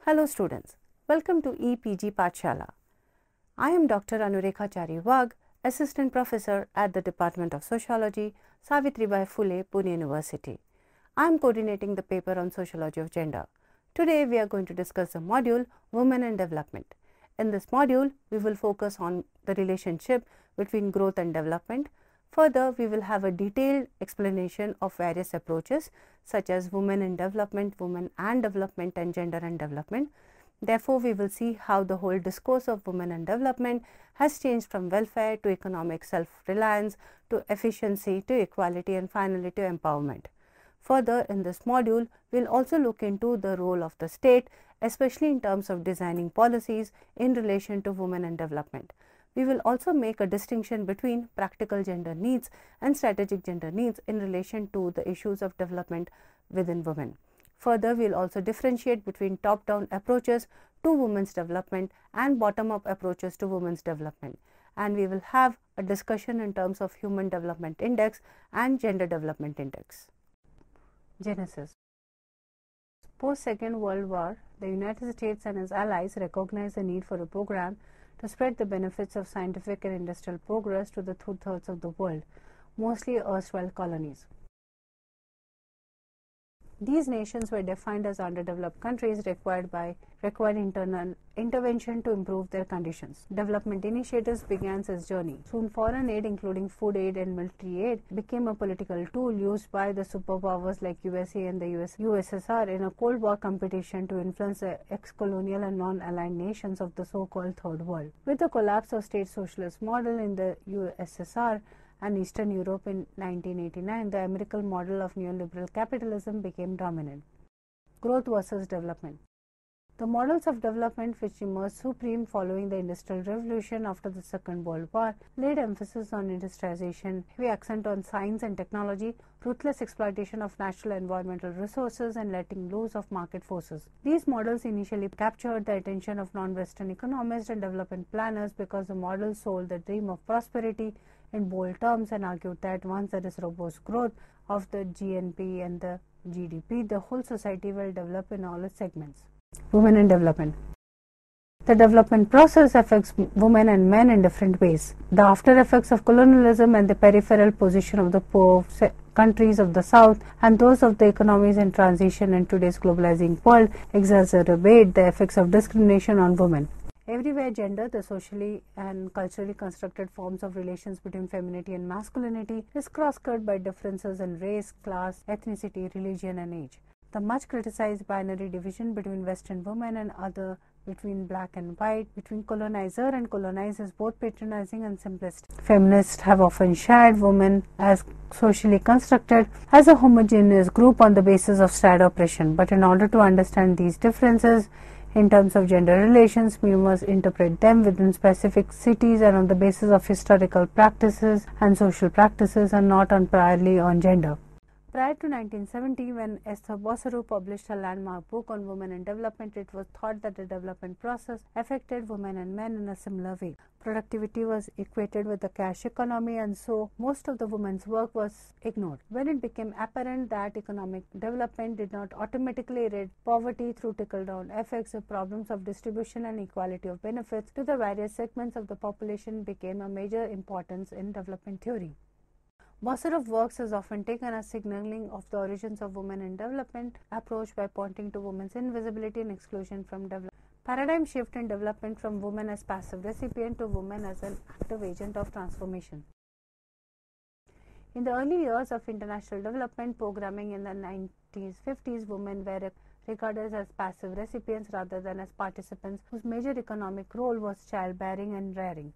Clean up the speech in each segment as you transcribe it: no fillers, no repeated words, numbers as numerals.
Hello students, welcome to EPG Pathshala. I am Dr. Anurekha Chari-Wagh, Assistant Professor at the Department of Sociology, Savitribai Phule, Pune University. I am coordinating the paper on Sociology of Gender. Today we are going to discuss the module Women and Development. In this module, we will focus on the relationship between growth and development. Further, we will have a detailed explanation of various approaches such as women in development, women and development, and gender and development. Therefore, we will see how the whole discourse of women and development has changed from welfare to economic self-reliance to efficiency to equality and finally to empowerment. Further, in this module, we will also look into the role of the state, especially in terms of designing policies in relation to women and development. We will also make a distinction between practical gender needs and strategic gender needs in relation to the issues of development within women. Further, we will also differentiate between top-down approaches to women's development and bottom-up approaches to women's development. And we will have a discussion in terms of Human Development Index and Gender Development Index. Genesis. Post-Second World War, the United States and its allies recognized the need for a program to spread the benefits of scientific and industrial progress to the two-thirds of the world, mostly erstwhile colonies. These nations were defined as underdeveloped countries required internal intervention to improve their conditions. Development initiatives began its journey. Soon foreign aid, including food aid and military aid, became a political tool used by the superpowers like USA and the USSR in a Cold War competition to influence the ex-colonial and non-aligned nations of the so-called Third World. With the collapse of state socialist model in the USSR and Eastern Europe in 1989, the American model of neoliberal capitalism became dominant. Growth versus development. The models of development which emerged supreme following the Industrial Revolution after the Second World War laid emphasis on industrialization, heavy accent on science and technology, ruthless exploitation of natural and environmental resources, and letting loose of market forces. These models initially captured the attention of non-Western economists and development planners because the models sold the dream of prosperity in bold terms and argued that once there is robust growth of the GNP and the GDP, the whole society will develop in all its segments. Women and development. The development process affects women and men in different ways. The after effects of colonialism and the peripheral position of the poor countries of the South and those of the economies in transition in today's globalizing world exacerbate the effects of discrimination on women. Everywhere gender, the socially and culturally constructed forms of relations between femininity and masculinity, is cross-cut by differences in race, class, ethnicity, religion and age. The much criticized binary division between Western women and other, between black and white, between colonizer and colonized is both patronizing and simplistic. Feminists have often shared women as socially constructed as a homogeneous group on the basis of shared oppression, but in order to understand these differences in terms of gender relations, we must interpret them within specific cities and on the basis of historical practices and social practices and not entirely on gender. Prior to 1970, when Esther Boseru published her landmark book on women and development, it was thought that the development process affected women and men in a similar way. Productivity was equated with the cash economy, and so most of the women's work was ignored. When it became apparent that economic development did not automatically erase poverty through trickle-down effects, the problems of distribution and equality of benefits to the various segments of the population became a major importance in development theory. Boseru's works is often taken as signaling of the origins of women in development approach by pointing to women's invisibility and exclusion from development. Paradigm shift in development from women as passive recipient to women as an active agent of transformation. In the early years of international development programming in the 1950s, women were regarded as passive recipients rather than as participants whose major economic role was childbearing and rearing.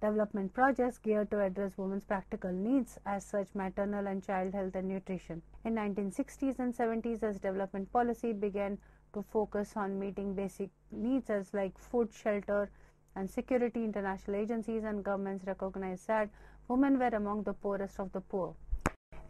Development projects geared to address women's practical needs as such maternal and child health and nutrition. In 1960s and 70s, as development policy began to focus on meeting basic needs as like food, shelter and security, international agencies and governments recognized that women were among the poorest of the poor.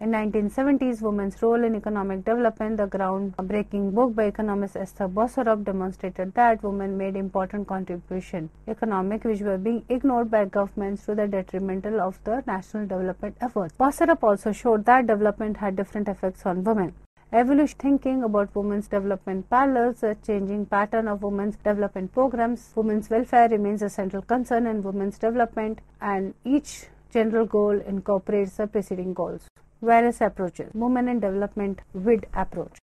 In 1970s, women's role in economic development, the groundbreaking book by economist Esther Boseru demonstrated that women made important contribution economic which were being ignored by governments to the detrimental of the national development efforts. Boseru also showed that development had different effects on women. Evolution thinking about women's development parallels the changing pattern of women's development programs. Women's welfare remains a central concern in women's development, and each general goal incorporates the preceding goals. Various approaches. Women in Development WID approach.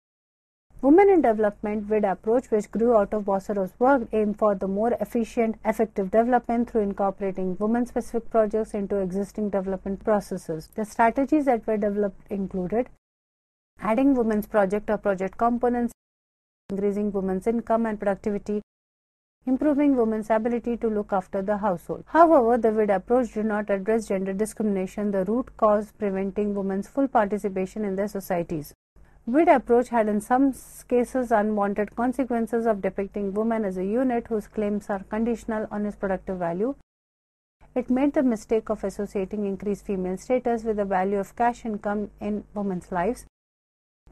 Women in Development WID approach, which grew out of Bossero's work, aimed for the more efficient, effective development through incorporating women-specific projects into existing development processes. The strategies that were developed included adding women's project or project components, increasing women's income and productivity, improving women's ability to look after the household. However, the WID approach did not address gender discrimination, the root cause preventing women's full participation in their societies. WID approach had in some cases unwanted consequences of depicting women as a unit whose claims are conditional on its productive value. It made the mistake of associating increased female status with the value of cash income in women's lives.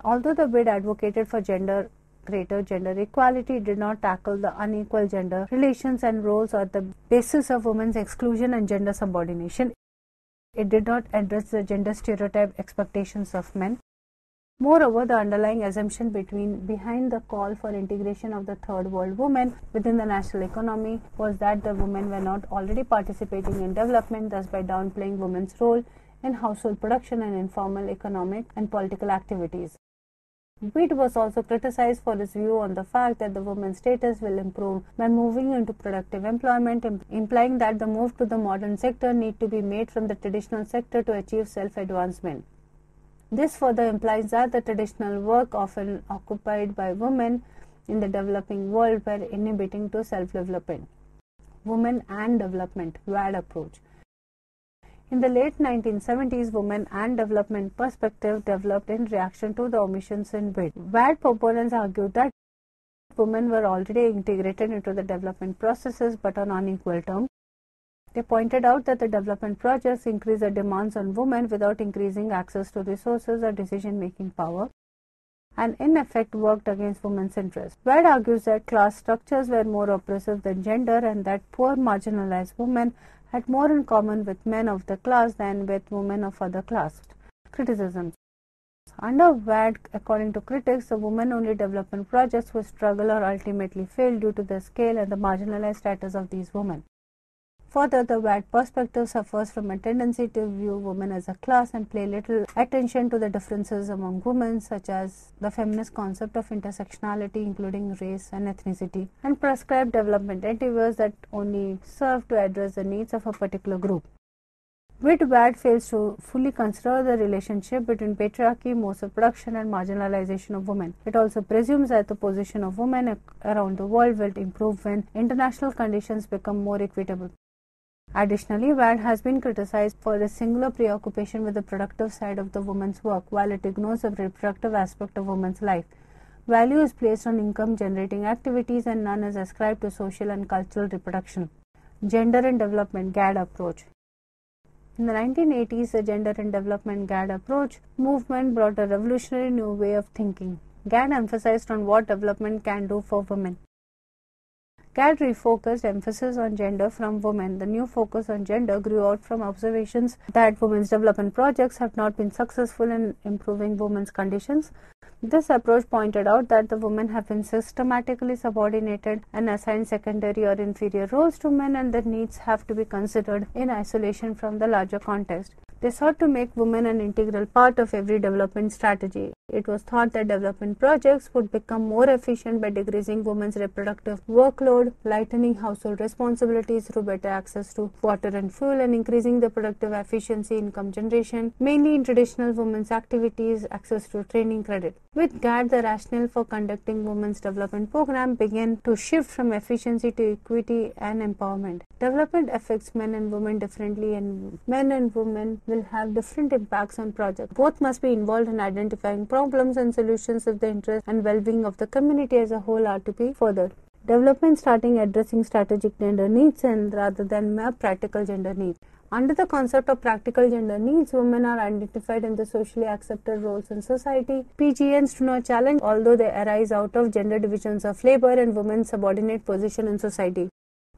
Although the WID advocated for greater gender equality, it did not tackle the unequal gender relations and roles or the basis of women's exclusion and gender subordination. It did not address the gender stereotype expectations of men. Moreover, the underlying assumption behind the call for integration of the third world women within the national economy was that the women were not already participating in development, thus by downplaying women's role in household production and informal economic and political activities. WID was also criticized for its view on the fact that the women's status will improve by moving into productive employment, implying that the move to the modern sector need to be made from the traditional sector to achieve self-advancement. This further implies that the traditional work often occupied by women in the developing world were inhibiting to self-development. Women and Development WAD approach. In the late 1970s, women and development perspective developed in reaction to the omissions in WID. WAD proponents argued that women were already integrated into the development processes but on unequal terms. They pointed out that the development projects increase the demands on women without increasing access to resources or decision-making power, and in effect worked against women's interests. WAD argues that class structures were more oppressive than gender and that poor marginalized women had more in common with men of the class than with women of other classes. Criticisms. Under WAD, according to critics, the women-only development projects would struggle or ultimately fail due to the scale and the marginalized status of these women. Further, the WAD perspective suffers from a tendency to view women as a class and pay little attention to the differences among women, such as the feminist concept of intersectionality, including race and ethnicity, and prescribe development endeavors that only serve to address the needs of a particular group. WAD fails to fully consider the relationship between patriarchy, modes of production, and marginalization of women. It also presumes that the position of women around the world will improve when international conditions become more equitable. Additionally, WAD has been criticized for its singular preoccupation with the productive side of the woman's work, while it ignores the reproductive aspect of women's life. Value is placed on income-generating activities and none is ascribed to social and cultural reproduction. Gender and Development GAD approach. In the 1980s, the Gender and Development GAD approach movement brought a revolutionary new way of thinking. GAD emphasized on what development can do for women. GAD refocused emphasis on gender from women. The new focus on gender grew out from observations that women's development projects have not been successful in improving women's conditions. This approach pointed out that the women have been systematically subordinated and assigned secondary or inferior roles to men, and their needs have to be considered in isolation from the larger context. They sought to make women an integral part of every development strategy. It was thought that development projects would become more efficient by decreasing women's reproductive workload, lightening household responsibilities through better access to water and fuel, and increasing the productive efficiency income generation, mainly in traditional women's activities, access to training credit. With GAD, the rationale for conducting women's development program began to shift from efficiency to equity and empowerment. Development affects men and women differently, and men and women will have different impacts on projects. Both must be involved in identifying problems and solutions if the interest and well-being of the community as a whole are to be furthered. Development starting addressing strategic gender needs and rather than mere practical gender needs. Under the concept of practical gender needs, women are identified in the socially accepted roles in society. PGNs do not challenge, although they arise out of gender divisions of labor and women's subordinate position in society.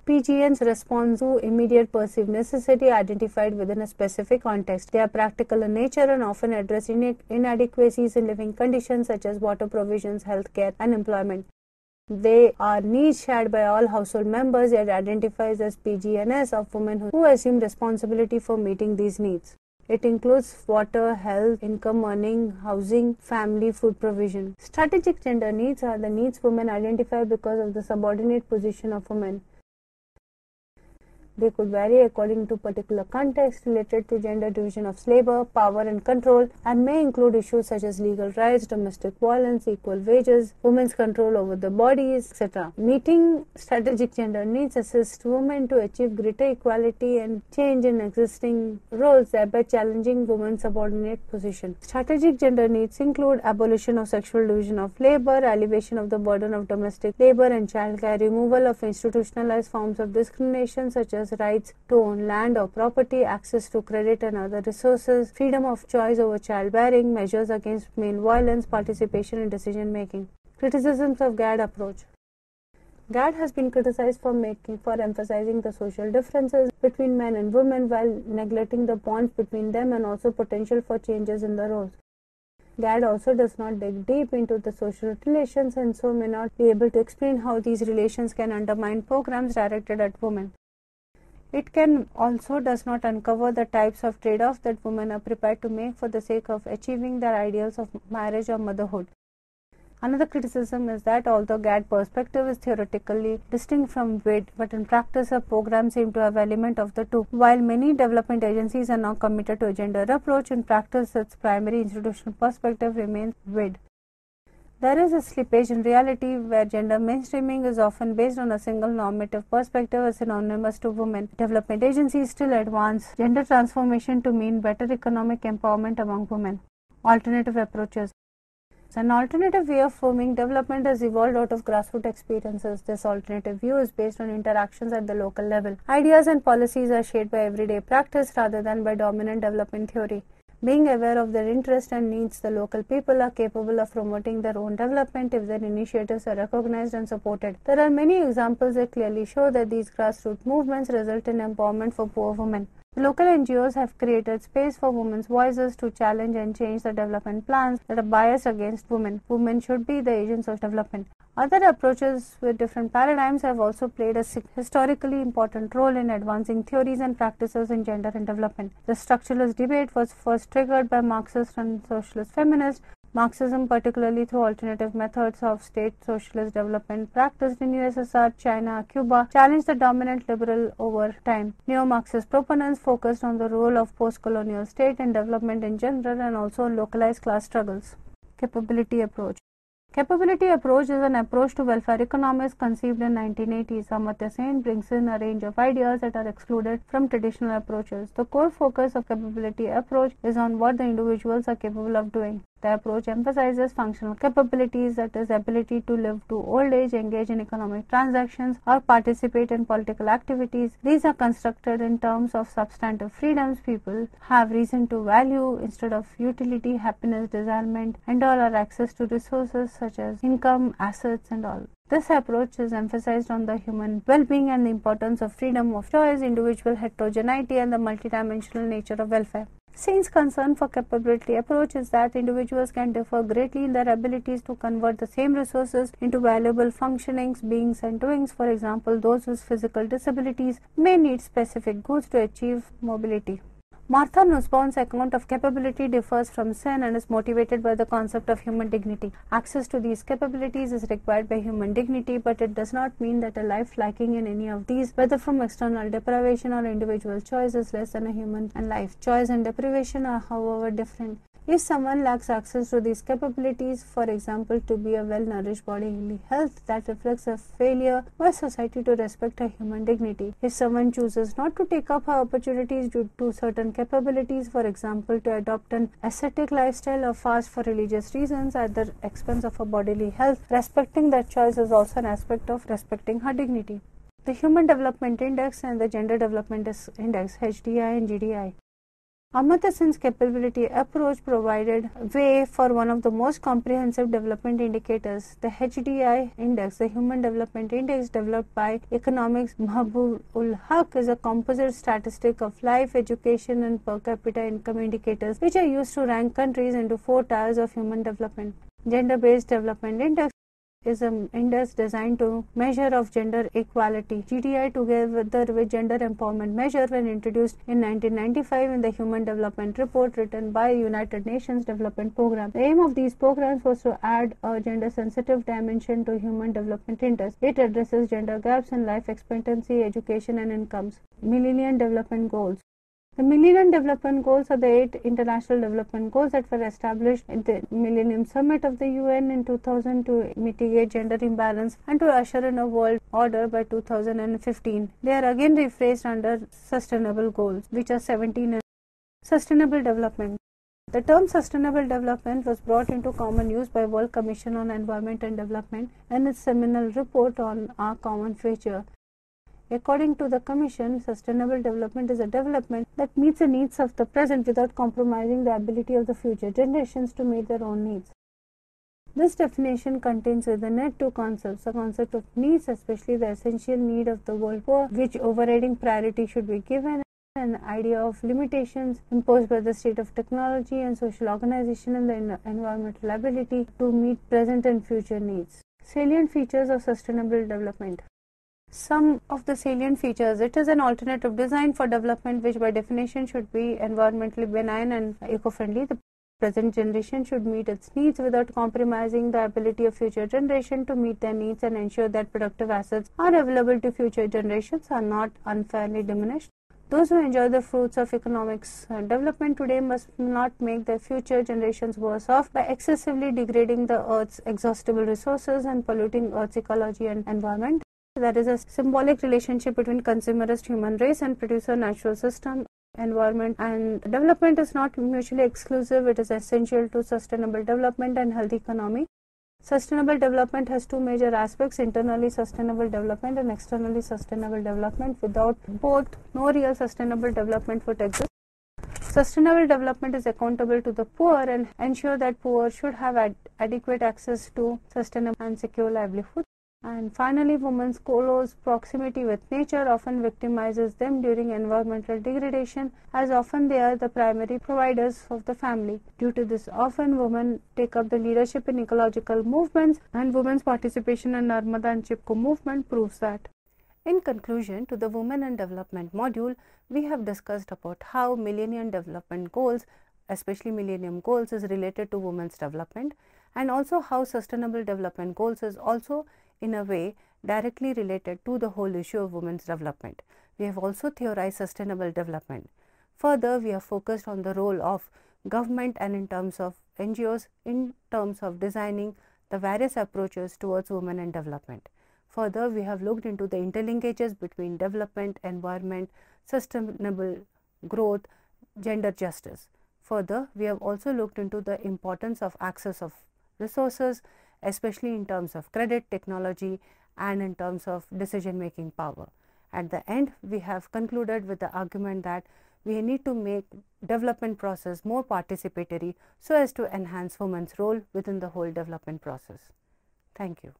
PGNs respond to immediate perceived necessity identified within a specific context. They are practical in nature and often address inadequacies in living conditions such as water provisions, healthcare, and employment. They are needs shared by all household members, yet identifies as PGNS of women who assume responsibility for meeting these needs. It includes water, health, income earning, housing, family, food provision. Strategic gender needs are the needs women identify because of the subordinate position of women. They could vary according to particular context related to gender division of labor, power and control, and may include issues such as legal rights, domestic violence, equal wages, women's control over their bodies, etc. Meeting strategic gender needs assist women to achieve greater equality and change in existing roles, thereby challenging women's subordinate position. Strategic gender needs include abolition of sexual division of labor, alleviation of the burden of domestic labor and childcare, removal of institutionalized forms of discrimination such as rights to own land or property, access to credit and other resources, freedom of choice over childbearing, measures against male violence, participation in decision making. Criticisms of GAD approach. GAD has been criticized for emphasizing the social differences between men and women while neglecting the bonds between them and also potential for changes in the roles. GAD also does not dig deep into the social relations and so may not be able to explain how these relations can undermine programs directed at women. It can also does not uncover the types of trade-offs that women are prepared to make for the sake of achieving their ideals of marriage or motherhood. Another criticism is that although GAD perspective is theoretically distinct from WID, but in practice a program seems to have element of the two. While many development agencies are now committed to a gender approach, in practice its primary institutional perspective remains WID. There is a slippage in reality where gender mainstreaming is often based on a single normative perspective as synonymous to women. Development agencies still advance gender transformation to mean better economic empowerment among women. Alternative approaches. An alternative way of forming development has evolved out of grassroots experiences. This alternative view is based on interactions at the local level. Ideas and policies are shaped by everyday practice rather than by dominant development theory. Being aware of their interests and needs, the local people are capable of promoting their own development if their initiatives are recognized and supported. There are many examples that clearly show that these grassroots movements result in empowerment for poor women. The local NGOs have created space for women's voices to challenge and change the development plans that are biased against women. Women should be the agents of development. Other approaches with different paradigms have also played a historically important role in advancing theories and practices in gender and development. The structuralist debate was first triggered by Marxist and socialist feminists. Marxism, particularly through alternative methods of state socialist development practiced in USSR, China, Cuba, challenged the dominant liberal over time. Neo-Marxist proponents focused on the role of post-colonial state and development in general and also on localized class struggles. Capability approach. Capability approach is an approach to welfare economics conceived in 1980s. Amartya Sen brings in a range of ideas that are excluded from traditional approaches. The core focus of capability approach is on what the individuals are capable of doing. The approach emphasizes functional capabilities, that is, ability to live to old age, engage in economic transactions, or participate in political activities. These are constructed in terms of substantive freedoms people have reason to value instead of utility, happiness, desirement, and all are access to resources such as income, assets, and all. This approach is emphasized on the human well-being and the importance of freedom of choice, individual heterogeneity, and the multidimensional nature of welfare. Sen's concern for capability approach is that individuals can differ greatly in their abilities to convert the same resources into valuable functionings, beings, and doings. For example, those with physical disabilities may need specific goods to achieve mobility. Martha Nussbaum's account of capability differs from Sen and is motivated by the concept of human dignity. Access to these capabilities is required by human dignity, but it does not mean that a life lacking in any of these, whether from external deprivation or individual choice, is less than a human and life. Choice and deprivation are, however, different. If someone lacks access to these capabilities, for example, to be a well-nourished bodily health, that reflects a failure by society to respect her human dignity. If someone chooses not to take up her opportunities due to certain capabilities, for example, to adopt an ascetic lifestyle or fast for religious reasons at the expense of her bodily health, respecting that choice is also an aspect of respecting her dignity. The Human Development Index and the Gender Development Index, HDI and GDI. Amartya Sen's capability approach provided way for one of the most comprehensive development indicators, the HDI index, the Human Development Index developed by economics Mahbub-ul-Haq, is a composite statistic of life, education and per capita income indicators which are used to rank countries into 4 tiers of human development. Gender-based development index is an index designed to measure of gender equality. GDI, together with gender empowerment measure, when introduced in 1995 in the Human Development Report written by United Nations Development Program. The aim of these programs was to add a gender-sensitive dimension to Human Development Index. It addresses gender gaps in life expectancy, education and incomes. Millennium Development Goals. The Millennium Development Goals are the 8 international development goals that were established at the Millennium Summit of the UN in 2000 to mitigate gender imbalance and to usher in a world order by 2015. They are again rephrased under Sustainable Goals, which are 17. Sustainable Development. The term Sustainable Development was brought into common use by World Commission on Environment and Development in its seminal report on Our Common Future. According to the Commission, sustainable development is a development that meets the needs of the present without compromising the ability of the future generations to meet their own needs. This definition contains within it 2 concepts: the concept of needs, especially the essential need of the world poor, which overriding priority should be given, and the idea of limitations imposed by the state of technology and social organization and the environmental ability to meet present and future needs. Salient features of sustainable development. Some of the salient features: it is an alternative design for development which by definition should be environmentally benign and eco-friendly. The present generation should meet its needs without compromising the ability of future generation to meet their needs and ensure that productive assets are available to future generations are not unfairly diminished. Those who enjoy the fruits of economics development today must not make their future generations worse off by excessively degrading the earth's exhaustible resources and polluting earth's ecology and environment. There is a symbolic relationship between consumerist human race and producer natural system. Environment and development is not mutually exclusive. It is essential to sustainable development and healthy economy. Sustainable development has 2 major aspects: internally sustainable development and externally sustainable development. Without both, no real sustainable development would exist. Sustainable development is accountable to the poor and ensure that poor should have adequate access to sustainable and secure livelihood. And finally, women's close proximity with nature often victimizes them during environmental degradation, as often they are the primary providers of the family. Due to this, often women take up the leadership in ecological movements, and women's participation in Narmada and Chipko movement proves that. In conclusion to the Women and Development module, we have discussed about how Millennium Development Goals, especially Millennium Goals, is related to women's development, and also how Sustainable Development Goals is also in a way directly related to the whole issue of women's development. We have also theorized sustainable development. Further, we have focused on the role of government and in terms of NGOs in terms of designing the various approaches towards women and development. Further, we have looked into the interlinkages between development, environment, sustainable growth, gender justice. Further, we have also looked into the importance of access of resources, especially in terms of credit, technology and in terms of decision making power. At the end, we have concluded with the argument that we need to make development process more participatory so as to enhance women's role within the whole development process. Thank you.